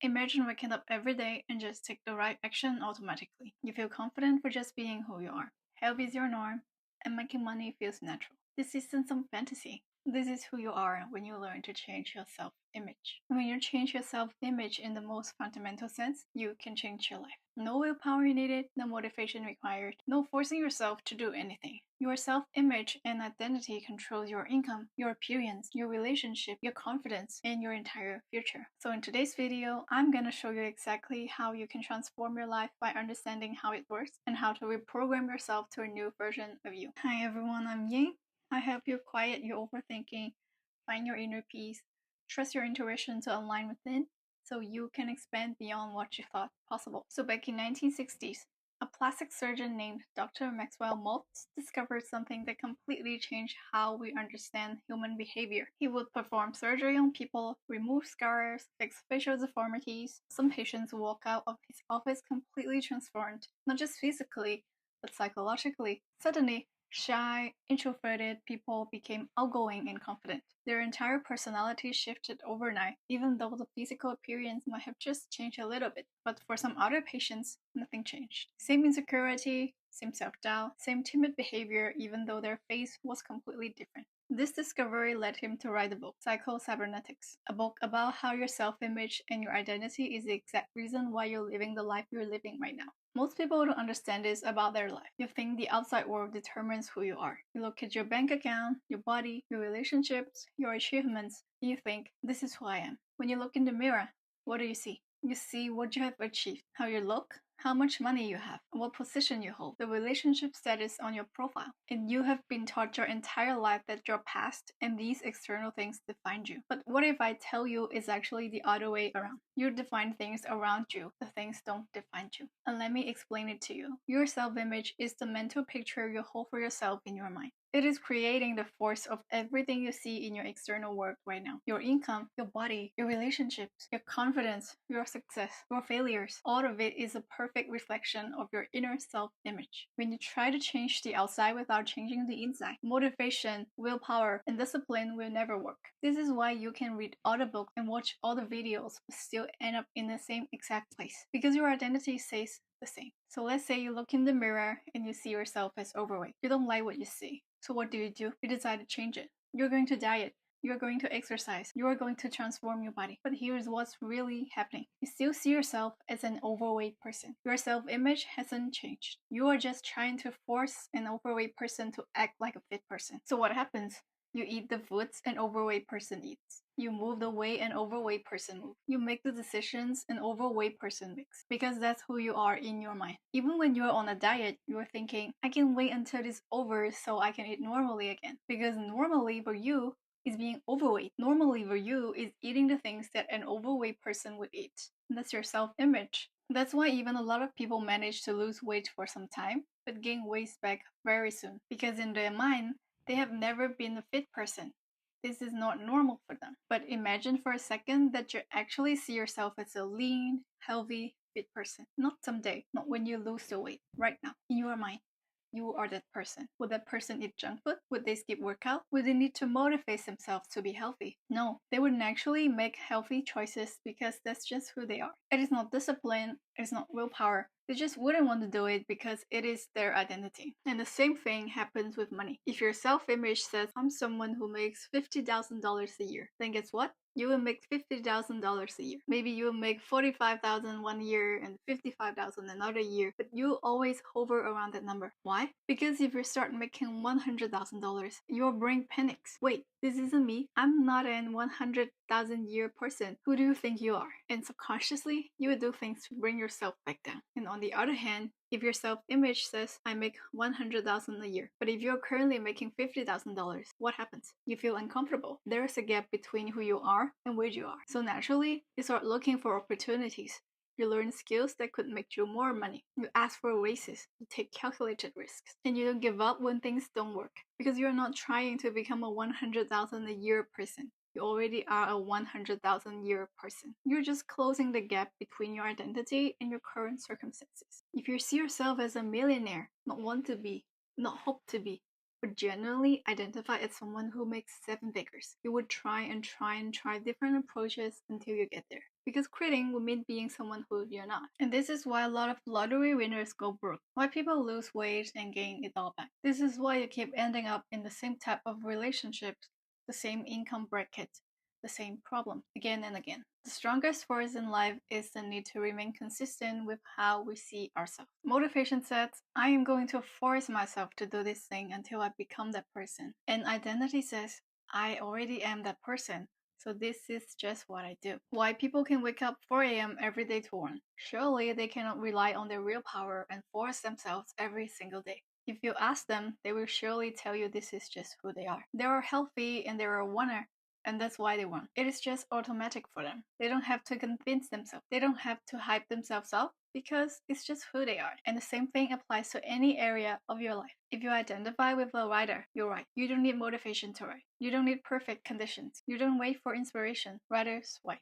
Imagine waking up every day and just take the right action automatically. You feel confident for just being who you are. Health is your norm, and making money feels natural. This isn't some fantasy. This is who you are when you learn to change your self-image. When you change your self-image in the most fundamental sense, you can change your life. No willpower needed, no motivation required, no forcing yourself to do anything. Your self-image and identity controls your income, your appearance, your relationship, your confidence, and your entire future. So in today's video, I'm gonna show you exactly how you can transform your life by understanding how it works and how to reprogram yourself to a new version of you. Hi everyone, I'm Ying. I help you quiet your overthinking, find your inner peace, trust your intuition to align within, so you can expand beyond what you thought possible. So back in 1960s, a plastic surgeon named Dr. Maxwell Maltz discovered something that completely changed how we understand human behavior. He would perform surgery on people, remove scars, fix facial deformities. Some patients walk out of his office completely transformed, not just physically, but psychologically. Suddenly, shy, introverted people became outgoing and confident. Their entire personality shifted overnight, even though the physical appearance might have just changed a little bit. But for some other patients, nothing changed. Same insecurity, same self-doubt, same timid behavior, even though their face was completely different. This discovery led him to write the book, Psycho-Cybernetics, a book about how your self-image and your identity is the exact reason why you're living the life you're living right now. Most people don't understand this about their life. You think the outside world determines who you are. You look at your bank account, your body, your relationships, your achievements, and you think, this is who I am. When you look in the mirror, what do you see? You see what you have achieved, how you look, how much money you have, what position you hold, the relationship status on your profile. And you have been taught your entire life that your past and these external things define you. But what if I tell you it's actually the other way around? You define things around you, the things don't define you. And let me explain it to you. Your self-image is the mental picture you hold for yourself in your mind. It is creating the force of everything you see in your external world right now. Your income, your body, your relationships, your confidence, your success, your failures. All of it is a perfect reflection of your inner self-image. When you try to change the outside without changing the inside, motivation, willpower, and discipline will never work. This is why you can read all the books and watch all the videos but still end up in the same exact place. Because your identity stays the same. So let's say you look in the mirror and you see yourself as overweight. You don't like what you see. So what do? You decide to change it. You're going to diet. You're going to exercise. You're going to transform your body. But here's what's really happening. You still see yourself as an overweight person. Your self-image hasn't changed. You are just trying to force an overweight person to act like a fit person. So what happens? You eat the foods an overweight person eats. You move the way an overweight person moves. You make the decisions an overweight person makes. Because that's who you are in your mind. Even when you're on a diet, you're thinking, I can wait until it's over so I can eat normally again. Because normally for you is being overweight. Normally for you is eating the things that an overweight person would eat. And that's your self-image. That's why even a lot of people manage to lose weight for some time, but gain weight back very soon. Because in their mind, they have never been a fit person. This is not normal for them. But imagine for a second that you actually see yourself as a lean, healthy, fit person. Not someday, not when you lose the weight, right now, in your mind. You are that person. Would that person eat junk food? Would they skip workout? Would they need to motivate themselves to be healthy? No, they would naturally make healthy choices because that's just who they are. It is not discipline, it's not willpower. They just wouldn't want to do it because it is their identity. And the same thing happens with money. If your self-image says, I'm someone who makes $50,000 a year, then guess what? You will make $50,000 a year. Maybe you will make $45,000 one year and $55,000 another year, but you always hover around that number. Why? Because if you start making $100,000, your brain panics. Wait, this isn't me. I'm not an 100,000 year person. Who do you think you are? And subconsciously, you will do things to bring yourself back down. And on the other hand, if your self-image says, I make $100,000 a year, but if you're currently making $50,000, what happens? You feel uncomfortable. There's a gap between who you are and where you are. So naturally, you start looking for opportunities. You learn skills that could make you more money. You ask for raises. You take calculated risks. And you don't give up when things don't work. Because you're not trying to become a 100,000 a year person. You already are a 100,000 year person. You're just closing the gap between your identity and your current circumstances. If you see yourself as a millionaire, not want to be, not hope to be, would genuinely identify as someone who makes 7 figures. You would try and try and try different approaches until you get there. Because quitting would mean being someone who you're not. And this is why a lot of lottery winners go broke. Why people lose weight and gain it all back. This is why you keep ending up in the same type of relationships, the same income bracket, the same problem again and again. The strongest force in life is the need to remain consistent with how we see ourselves. Motivation says, I am going to force myself to do this thing until I become that person. And identity says, I already am that person. So this is just what I do. Why people can wake up 4 a.m. every day to run. Surely they cannot rely on their willpower and force themselves every single day. If you ask them, they will surely tell you this is just who they are. They are healthy and they are a winner. And that's why they won. It is just automatic for them. They don't have to convince themselves. They don't have to hype themselves up because it's just who they are. And the same thing applies to any area of your life. If you identify with a writer, you're right. You don't need motivation to write. You don't need perfect conditions. You don't wait for inspiration. Writers write.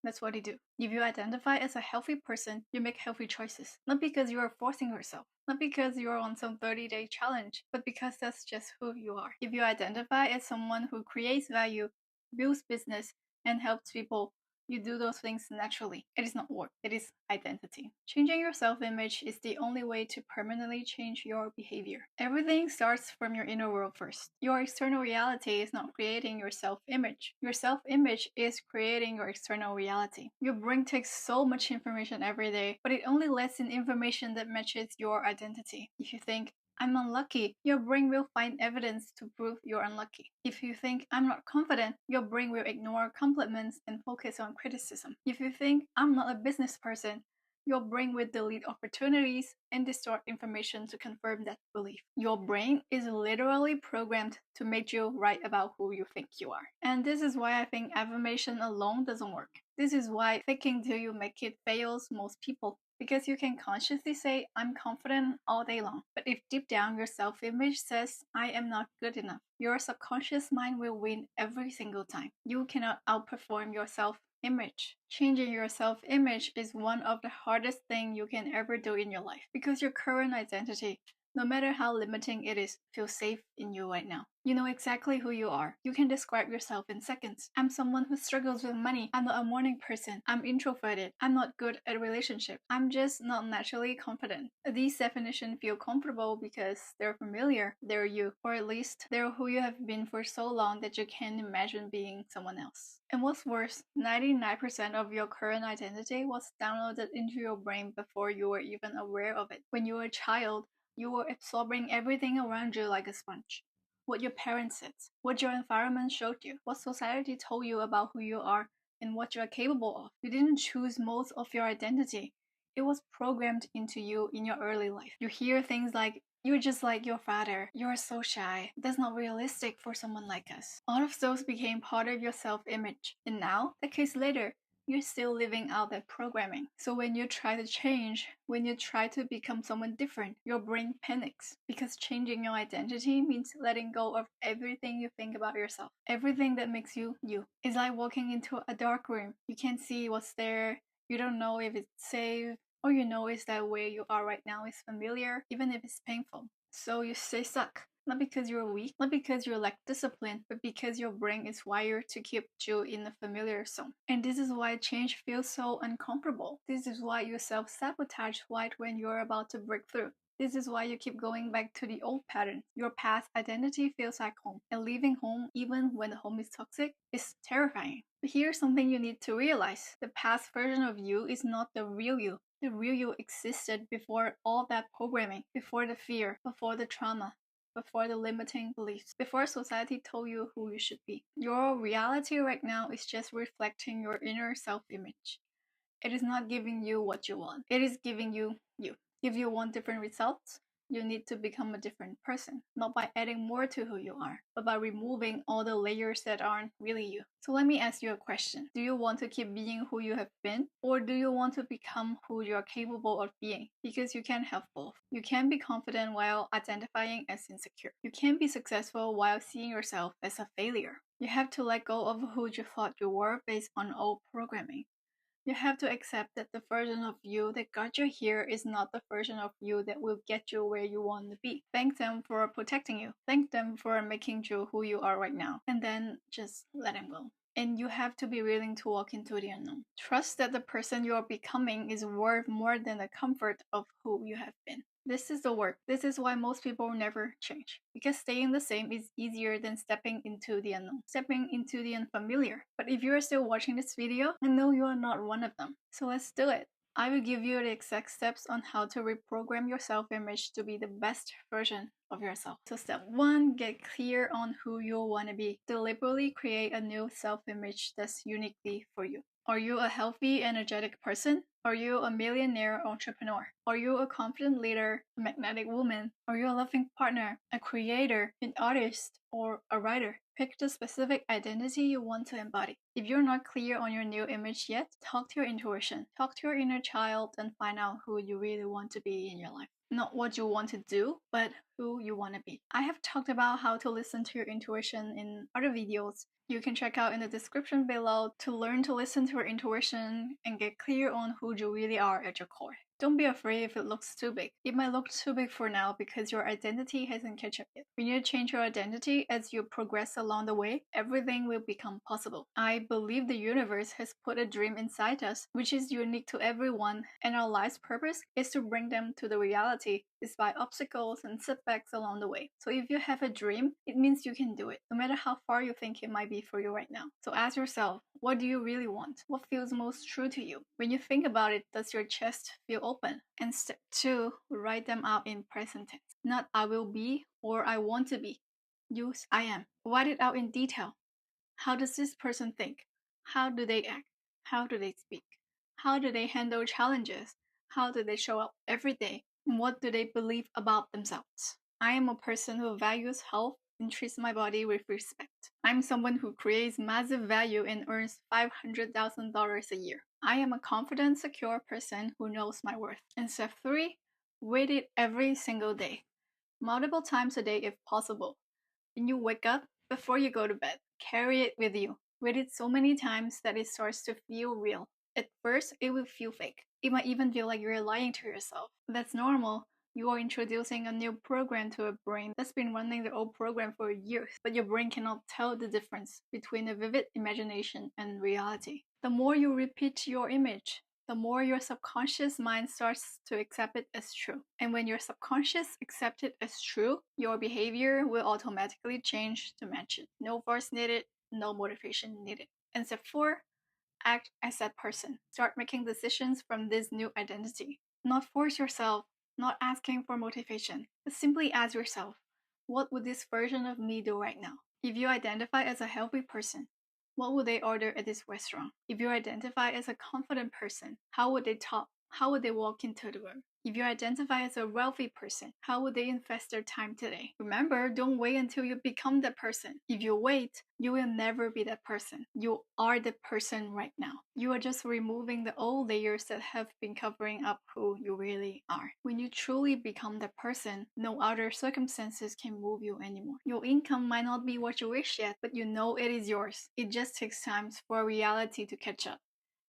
That's what they do. If you identify as a healthy person, you make healthy choices. Not because you are forcing yourself. Not because you are on some 30-day challenge, but because that's just who you are. If you identify as someone who creates value, builds business, and helps people, you do those things naturally. It is not work, it is identity. Changing your self-image is the only way to permanently change your behavior. Everything starts from your inner world first. Your external reality is not creating your self-image. Your self-image is creating your external reality. Your brain takes so much information every day, but it only lets in information that matches your identity. If you think, I'm unlucky, your brain will find evidence to prove you're unlucky. If you think, I'm not confident, your brain will ignore compliments and focus on criticism. If you think, I'm not a business person, your brain will delete opportunities and distort information to confirm that belief. Your brain is literally programmed to make you write about who you think you are. And this is why I think affirmation alone doesn't work. This is why faking till you make it fails most people. Because you can consciously say, I'm confident all day long. But if deep down your self-image says, I am not good enough, your subconscious mind will win every single time. You cannot outperform your self-image. Changing your self-image is one of the hardest things you can ever do in your life. Because your current identity, no matter how limiting it is, feels safe in you right now. You know exactly who you are. You can describe yourself in seconds. I'm someone who struggles with money. I'm not a morning person. I'm introverted. I'm not good at relationships. I'm just not naturally confident. These definitions feel comfortable because they're familiar. They're you. Or at least they're who you have been for so long that you can't imagine being someone else. And what's worse, 99% of your current identity was downloaded into your brain before you were even aware of it. When you were a child, you were absorbing everything around you like a sponge. What your parents said, what your environment showed you, what society told you about who you are and what you are capable of. You didn't choose most of your identity. It was programmed into you in your early life. You hear things like, you're just like your father, you're so shy, that's not realistic for someone like us. All of those became part of your self-image. And now, decades later, you're still living out that programming. So when you try to change, when you try to become someone different, your brain panics. Because changing your identity means letting go of everything you think about yourself. Everything that makes you, you. It's like walking into a dark room. You can't see what's there. You don't know if it's safe. All you know is that where you are right now is familiar, even if it's painful. So you stay stuck. Not because you're weak, not because you lack discipline, but because your brain is wired to keep you in the familiar zone. And this is why change feels so uncomfortable. This is why you self-sabotage right when you're about to break through. This is why you keep going back to the old pattern. Your past identity feels like home, and leaving home, even when the home is toxic, is terrifying. But here's something you need to realize. The past version of you is not the real you. The real you existed before all that programming, before the fear, before the trauma, before the limiting beliefs, before society told you who you should be. Your reality right now is just reflecting your inner self-image. It is not giving you what you want. It is giving you you. If you want different results, you need to become a different person, not by adding more to who you are, but by removing all the layers that aren't really you. So let me ask you a question. Do you want to keep being who you have been, or do you want to become who you are capable of being? Because you can't have both. You can't be confident while identifying as insecure. You can't be successful while seeing yourself as a failure. You have to let go of who you thought you were based on old programming. You have to accept that the version of you that got you here is not the version of you that will get you where you want to be. Thank them for protecting you. Thank them for making you who you are right now. And then just let them go. And you have to be willing to walk into the unknown. Trust that the person you are becoming is worth more than the comfort of who you have been. This is the work. This is why most people never change. Because staying the same is easier than stepping into the unknown, stepping into the unfamiliar. But if you are still watching this video, I know you are not one of them. So let's do it. I will give you the exact steps on how to reprogram your self-image to be the best version of yourself. So step 1, get clear on who you want to be. Deliberately create a new self-image that's uniquely for you. Are you a healthy, energetic person? Are you a millionaire entrepreneur? Are you a confident leader, a magnetic woman? Are you a loving partner, a creator, an artist, or a writer? Pick the specific identity you want to embody. If you're not clear on your new image yet, talk to your intuition. Talk to your inner child and find out who you really want to be in your life. Not what you want to do, but who you want to be. I have talked about how to listen to your intuition in other videos. You can check out in the description below to learn to listen to your intuition and get clear on who you really are at your core. Don't be afraid if it looks too big. It might look too big for now because your identity hasn't catch up yet. When you change your identity as you progress along the way, everything will become possible. I believe the universe has put a dream inside us, which is unique to everyone, and our life's purpose is to bring them to the reality despite obstacles and setbacks along the way. So if you have a dream, it means you can do it, no matter how far you think it might be for you right now. So ask yourself, what do you really want? What feels most true to you? When you think about it, does your chest feel open? And step 2, write them out in present tense. Not I will be or I want to be. Use I am. Write it out in detail. How does this person think? How do they act? How do they speak? How do they handle challenges? How do they show up every day? And what do they believe about themselves? I am a person who values health and treats my body with respect. I'm someone who creates massive value and earns $500,000 a year. I am a confident, secure person who knows my worth. And step 3, read it every single day, multiple times a day if possible. When you wake up, before you go to bed, carry it with you. Read it so many times that it starts to feel real. At first, it will feel fake. It might even feel like you're lying to yourself. That's normal. You are introducing a new program to a brain that's been running the old program for years, but your brain cannot tell the difference between a vivid imagination and reality. The more you repeat your image, the more your subconscious mind starts to accept it as true. And when your subconscious accepts it as true, your behavior will automatically change to match it. No force needed, no motivation needed. And step 4, act as that person. Start making decisions from this new identity. Not force yourself, not asking for motivation, but simply ask yourself, what would this version of me do right now? If you identify as a healthy person, what would they order at this restaurant? If you identify as a confident person, how would they talk? How would they walk into the room? If you identify as a wealthy person, how would they invest their time today? Remember, don't wait until you become that person. If you wait, you will never be that person. You are the person right now. You are just removing the old layers that have been covering up who you really are. When you truly become that person, no other circumstances can move you anymore. Your income might not be what you wish yet, but you know it is yours. It just takes time for reality to catch up.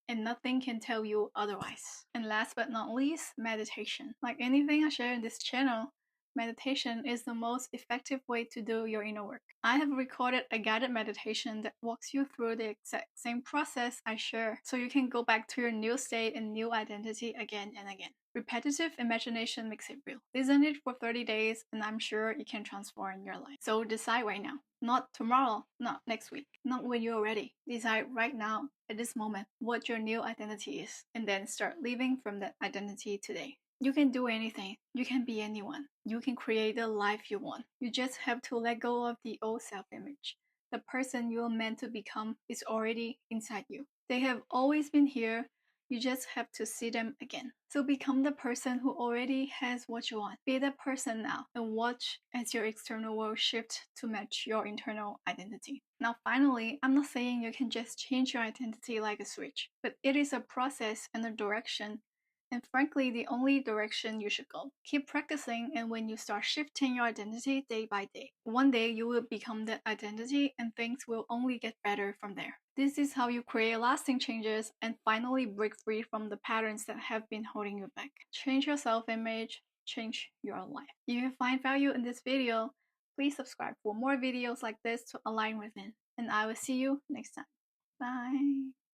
And nothing can tell you otherwise. And last but not least, meditation. Like anything I share in this channel, meditation is the most effective way to do your inner work. I have recorded a guided meditation that walks you through the exact same process I share, so you can go back to your new state and new identity again and again. Repetitive imagination makes it real. Listen it for 30 days and I'm sure it can transform your life. So decide right now. Not tomorrow, not next week, not when you're ready. Decide right now, at this moment, what your new identity is, and then start living from that identity today. You can do anything. You can be anyone. You can create the life you want. You just have to let go of the old self-image. The person you're meant to become is already inside you. They have always been here. You just have to see them again. So become the person who already has what you want. Be that person now and watch as your external world shifts to match your internal identity. Now finally, I'm not saying you can just change your identity like a switch, but it is a process and a direction, and frankly, the only direction you should go. Keep practicing, and when you start shifting your identity day by day, one day you will become that identity and things will only get better from there. This is how you create lasting changes and finally break free from the patterns that have been holding you back. Change your self-image, change your life. If you find value in this video, please subscribe for more videos like this to align within. And I will see you next time. Bye.